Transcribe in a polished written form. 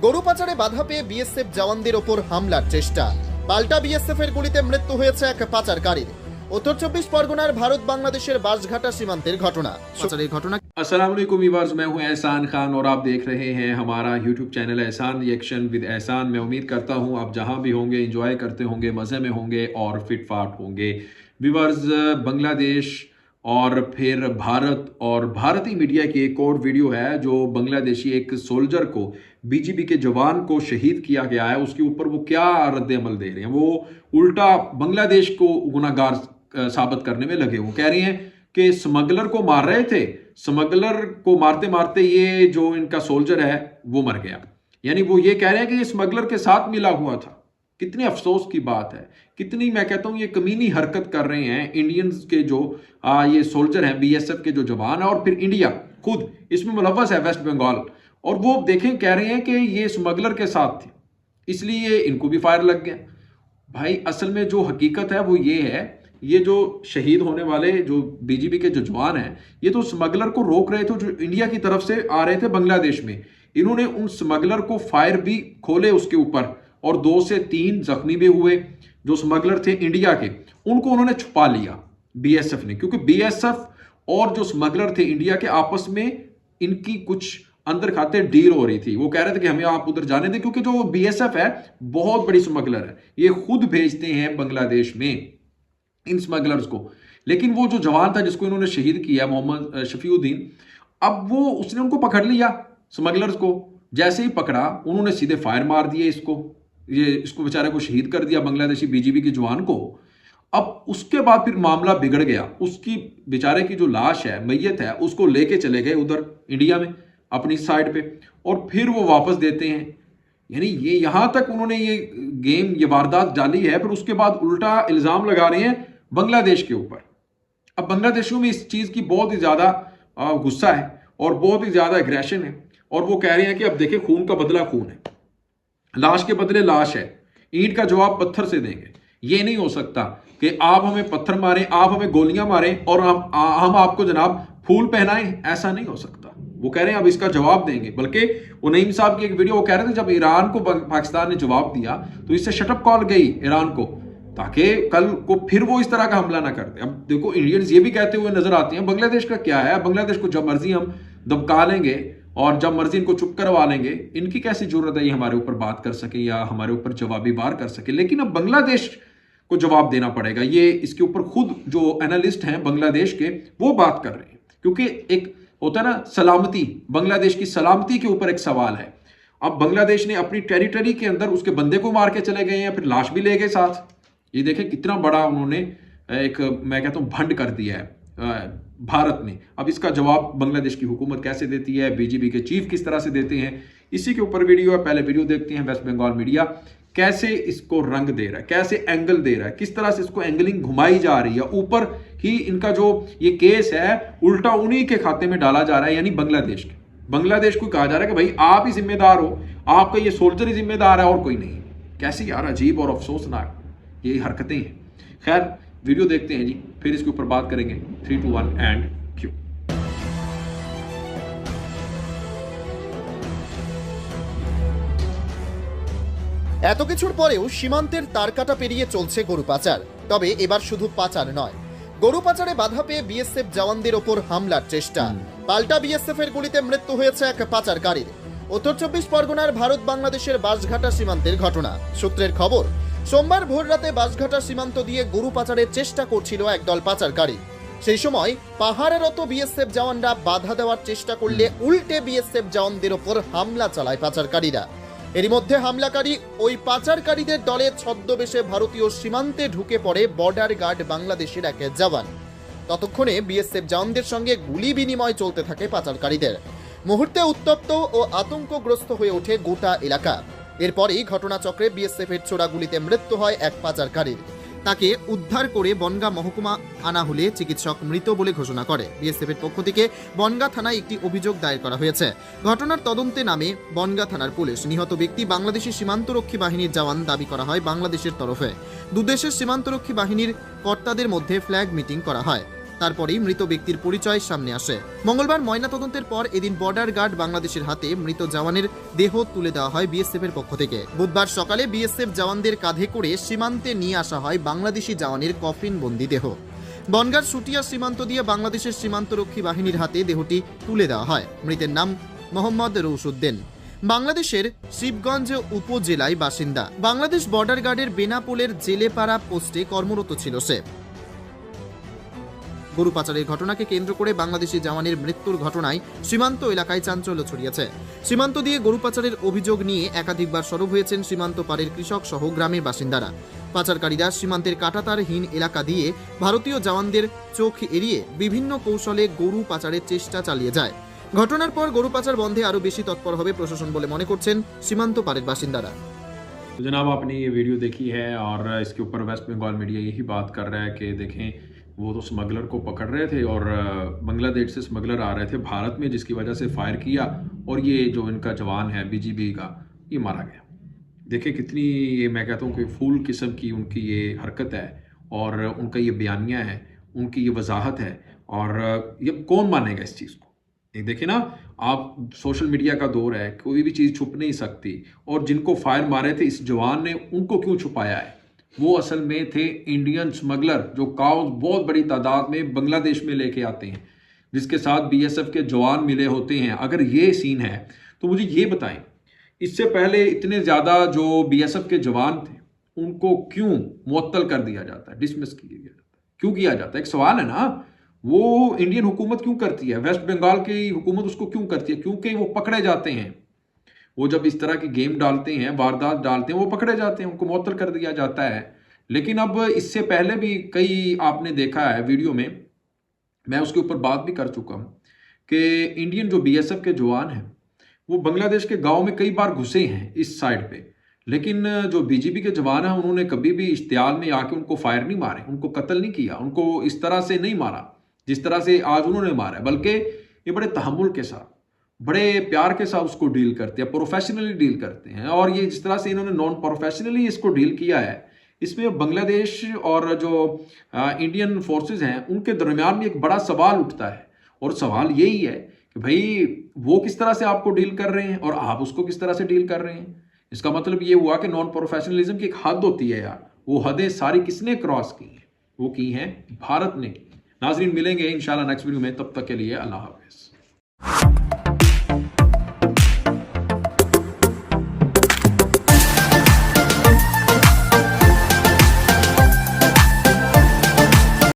গরু পাচারে বাধা পেয়ে বিএসএফ জওয়ানদের ওপর হামলার চেষ্টা, পাল্টা বিএসএফ এর গুলিতে মৃত্যু হয়েছে এক পাচারকারীর। उत्तर 24 परगनार भारत बांग्लादेशेर बांसघाटा सीमांतेर घटना। अस्सलाम वालेकुम व्यूअर्स, मैं हूं एहसान खान और आप देख रहे हैं हमारा यूट्यूब चैनल एहसान रिएक्शन विद एहसान। मैं उम्मीद करता हूं आप जहां भी होंगे एंजॉय करते होंगे, मज़े में होंगे और फिट फाट होंगे। व्यूअर्स, बांग्लादेश और फिर भारत और भारतीय मीडिया की एक और वीडियो है जो बांग्लादेशी एक सोल्जर को, बीजीबी के जवान को शहीद किया गया है। उसके ऊपर वो क्या रद्द-ए-अमल दे रहे हैं, वो उल्टा बांग्लादेश को गुनाहगार साबित करने में लगे। वो कह रहे हैं कि स्मगलर को मार रहे थे, स्मगलर को मारते मारते ये जो इनका सोल्जर है वो मर गया। यानी वो ये कह रहे हैं कि ये स्मगलर के साथ मिला हुआ था। कितनी अफसोस की बात है, कितनी मैं कहता हूं ये कमीनी हरकत कर रहे हैं इंडियंस के जो ये सोल्जर हैं, बीएसएफ के जो जवान है, और फिर इंडिया खुद इसमें मुलव्वस है, वेस्ट बंगाल। और वो देखें, कह रहे हैं कि ये स्मगलर के साथ थे, इसलिए इनको भी फायर लग गया। भाई असल में जो हकीकत है वो ये है, ये जो शहीद होने वाले जो बीजीबी के जो जवान हैं, ये तो स्मगलर को रोक रहे थे जो इंडिया की तरफ से आ रहे थे बांग्लादेश में। इन्होंने उन स्मगलर को फायर भी खोले उसके ऊपर, और 2 से 3 जख्मी भी हुए। जो स्मगलर थे इंडिया के, उनको उन्होंने छुपा लिया बीएसएफ ने, क्योंकि बीएसएफ और जो स्मगलर थे इंडिया के, आपस में इनकी कुछ अंदर खाते डील हो रही थी। वो कह रहे थे कि हमें आप उधर जाने दें, क्योंकि जो बीएसएफ है बहुत बड़ी स्मगलर है, ये खुद भेजते हैं बांग्लादेश में इन स्मगलर्स को। लेकिन वो जो जवान था जिसको इन्होंने शहीद किया, मोहम्मद शफीउद्दीन, अब वो उसने उनको पकड़ लिया स्मगलर्स को। जैसे ही पकड़ा उन्होंने सीधे फायर मार दिए इसको बेचारे को शहीद कर दिया, बांग्लादेशी बीजीबी के जवान को। अब उसके बाद फिर मामला बिगड़ गया, उसकी बेचारे की जो लाश है, मैयत है, उसको लेके चले गए उधर इंडिया में अपनी साइड पे, और फिर वो वापस देते हैं। यानी ये यहां तक उन्होंने ये गेम, ये वारदात डाली है। फिर उसके बाद उल्टा इल्जाम लगा रहे हैं बांग्लादेश के ऊपर। अब बांग्लादेशियों में इस चीज की बहुत ही ज्यादा गुस्सा है और बहुत ही ज्यादा एग्रेशन है, और वो कह रहे हैं कि अब देखिए, खून का बदला खून है, लाश के बदले लाश है, ईंट का जवाब पत्थर से देंगे। ये नहीं हो सकता कि आप हमें पत्थर मारें, आप हमें गोलियां मारें और हम आपको जनाब फूल पहनाएं। ऐसा नहीं हो सकता। वो कह रहे हैं अब इसका जवाब देंगे। बल्कि नईम साहब की एक वीडियो, वो कह रहे थे जब ईरान को पाकिस्तान ने जवाब दिया तो इससे शटअप कॉल गई ईरान को, ताकि कल को फिर वो इस तरह का हमला ना करते। अब देखो, इंडियंस ये भी कहते हुए नजर आते हैं, बांग्लादेश का क्या है, बांग्लादेश को जब मर्जी हम दबका लेंगे और जब मर्जी इनको चुप करवा लेंगे। इनकी कैसी जरूरत है ये हमारे ऊपर बात कर सके या हमारे ऊपर जवाबी वार कर सके। लेकिन अब बांग्लादेश को जवाब देना पड़ेगा। ये इसके ऊपर खुद जो एनालिस्ट हैं बांग्लादेश के, वो बात कर रहे हैं, क्योंकि एक होता है ना सलामती, बांग्लादेश की सलामती के ऊपर एक सवाल है। अब बांग्लादेश ने अपनी टेरिटरी के अंदर उसके बंदे को मार के चले गए हैं, फिर लाश भी ले गए साथ। ये देखें कितना बड़ा उन्होंने एक, मैं कहता हूं, भंड कर दिया है भारत ने। अब इसका जवाब बांग्लादेश की हुकूमत कैसे देती है, बीजीबी के चीफ किस तरह से देते हैं, इसी के ऊपर वीडियो है। पहले वीडियो देखते हैं वेस्ट बंगाल मीडिया कैसे इसको रंग दे रहा है, कैसे एंगल दे रहा है, किस तरह से इसको एंगलिंग घुमाई जा रही है। ऊपर ही इनका जो ये केस है उल्टा उन्हीं के खाते में डाला जा रहा है, यानी बांग्लादेश के। बांग्लादेश को कहा जा रहा है कि भाई आप ही जिम्मेदार हो, आपका ये सोल्जर ही जिम्मेदार है और कोई नहीं। कैसी यार अजीब और अफसोसनाक ये हरकतें हैं। खैर वीडियो देखते हैं जी, फिर इसके ऊपर बात करेंगे। 3, 2, 1 एंड क्यू। এত কিছুর পরেও সীমান্তের তারকাটা পেরিয়ে চলছে গরু পাচার। তবে এবার শুধু পাচার নয়, গরু পাচারে বাধা পেয়ে বিএসএফ জওয়ানদের ওপর হামলার চেষ্টা, পাল্টা বিএসএফ এর গুলিতে মৃত্যু হয়েছে এক পাচারকারীর। উত্তর 24 পরগনার ভারত বাংলাদেশের বাঁশঘাটা সীমান্তের ঘটনা। সূত্রের খবর, সোমবার ভোর রাতে বাঁশঘাটা সীমান্ত দিয়ে গরু পাচারের চেষ্টা করছিল একদল পাচারকারী। সেই সময় পাহাড়েরত বিএসএফ জওয়ানরা বাধা দেওয়ার চেষ্টা করলে উল্টে বিএসএফ জওয়ানদের ওপর হামলা চালায় পাচারকারীরা। এরই মধ্যে হামলাকারী ওই পাচারকারীদের দলে ছদ্মবেশে ভারতীয় সীমান্তে ঢুকে পড়ে বর্ডার গার্ড বাংলাদেশের এক জওয়ান। ততক্ষণে বিএসএফ জওয়ানদের সঙ্গে গুলি বিনিময় চলতে থাকে পাচারকারীদের। মুহূর্তে উত্তপ্ত ও আতঙ্কগ্রস্ত হয়ে ওঠে গোটা এলাকা। এরপরই ঘটনাচক্রে বিএসএফ এর ছোড়া গুলিতে মৃত্যু হয় এক পাচারকারীর। তাকে উদ্ধার করে বনগাঁ মহকুমা আনা হলে চিকিৎসক মৃত বলে ঘোষণা করে। বিএসএফ এর পক্ষ থেকে বনগাঁ থানায় একটি অভিযোগ দায়ের করা হয়েছে। ঘটনার তদন্তে নামে বনগাঁ থানার পুলিশ। নিহত ব্যক্তি বাংলাদেশি সীমান্তরক্ষী বাহিনীর জওয়ান দাবি করা হয় বাংলাদেশের তরফে। দুদেশের সীমান্তরক্ষী বাহিনীর কর্তাদের মধ্যে ফ্ল্যাগ মিটিং করা হয়। তারপরেই মৃত ব্যক্তির পরিচয় সামনে আসে। মঙ্গলবার ময়নাতদন্তের পর এদিন বর্ডার গার্ড বাংলাদেশের হাতে মৃত জওয়ানের দেহ তুলে দেওয়া হয় বিএসএফ এর পক্ষ থেকে। বুধবার সকালে বিএসএফ জওয়ানদের কাঁধে করে সীমান্তে নিয়ে আসা হয় বাংলাদেশি জওয়ানের কফিন বন্দি দেহ। বনগাঁর সুটিয়া সীমান্ত দিয়ে বাংলাদেশের সীমান্তরক্ষী বাহিনীর হাতে দেহটি তুলে দেওয়া হয়। মৃতের নাম মোহাম্মদ রৌশুদ্দিন, বাংলাদেশের শিবগঞ্জ উপজেলায় বাসিন্দা। বাংলাদেশ বর্ডার গার্ডের বেনাপোলের জেলেপাড়া পোস্টে কর্মরত ছিল সে। গরু পাচারের ঘটনাকে কেন্দ্র করে বাংলাদেশি জওয়ানের মৃত্যুর ঘটনায় সীমান্ত এলাকায় চাঞ্চল্য ছড়িয়েছে। সীমান্ত দিয়ে গরু পাচারের অভিযোগ নিয়ে একাধিকবার সরব হয়েছেন সীমান্ত পারের কৃষক সহ গ্রামের বাসিন্দারা। পাচারকারীরা সীমান্তের কাঁটাতারহীন এলাকা দিয়ে ভারতীয় জওয়ানদের চোখ এড়িয়ে বিভিন্ন কৌশলে গরু পাচারের চেষ্টা চালিয়ে যায়। ঘটনার পর গরু পাচার বন্ধে আরও বেশি তৎপর হবে প্রশাসন বলে মনে করছেন সীমান্ত পারের বাসিন্দারা। तो जनाब आपने ये वीडियो देखी है और इसके ऊपर वेस्ट बंगाल मीडिया यही बात कर रहा है कि देखें वो तो स्मगलर को पकड़ रहे थे और बांग्लादेश से स्मगलर आ रहे थे भारत में, जिसकी वजह से फायर किया और ये जो इनका जवान है बीजीबी का ये मारा गया। देखिए कितनी ये मैं कहता हूँ कि फूल किस्म की उनकी ये हरकत है और उनका ये बयानिया है, उनकी ये वजाहत है और ये कौन मानेगा इस चीज़ को। ये देखिए ना, आप सोशल मीडिया का दौर है, कोई भी चीज़ छुप नहीं सकती और जिनको फायर मारे थे इस जवान ने उनको क्यों छुपाया है? वो असल में थे इंडियन स्मगलर जो काउस बहुत बड़ी तादाद में बांग्लादेश में लेके आते हैं, जिसके साथ बीएसएफ के जवान मिले होते हैं। अगर ये सीन है तो मुझे ये बताएं, इससे पहले इतने ज़्यादा जो बीएसएफ के जवान थे उनको क्यों मुअत्तल कर दिया जाता है, डिसमिस किया जाता है, क्यों किया जाता है? एक सवाल है ना, वो इंडियन हुकूमत क्यों करती है, वेस्ट बंगाल की हुकूमत उसको क्यों करती है? क्योंकि वो पकड़े जाते हैं। वो जब इस तरह की गेम डालते हैं, वारदात डालते हैं, वो पकड़े जाते हैं, उनको मुअत्तल कर दिया जाता है। लेकिन अब इससे पहले भी कई आपने देखा है वीडियो में, मैं उसके ऊपर बात भी कर चुका हूँ कि इंडियन जो बीएसएफ के जवान हैं वो बांग्लादेश के गाँव में कई बार घुसे हैं इस साइड पे, लेकिन जो बीजीबी के जवान हैं उन्होंने कभी भी इश्तियाल में आके उनको फायर नहीं मारे, उनको कत्ल नहीं किया, उनको इस तरह से नहीं मारा जिस तरह से आज उन्होंने मारा है, बल्कि ये बड़े तहम्मुल के साथ, बड़े प्यार के साथ उसको डील करते हैं, प्रोफेशनली डील करते हैं। और ये जिस तरह से इन्होंने नॉन प्रोफेशनली इसको डील किया है, इसमें बांग्लादेश और जो इंडियन फोर्सेस हैं उनके दरमियान भी एक बड़ा सवाल उठता है। और सवाल यही है कि भाई वो किस तरह से आपको डील कर रहे हैं और आप उसको किस तरह से डील कर रहे हैं। इसका मतलब ये हुआ कि नॉन प्रोफेशनलिज्म की एक हद होती है यार, वो हदें सारी किसने क्रॉस की हैं? वो की हैं भारत ने। नाजरीन मिलेंगे इंशाल्लाह नेक्स्ट वीडियो में, तब तक के लिए अल्लाह हाफिज़।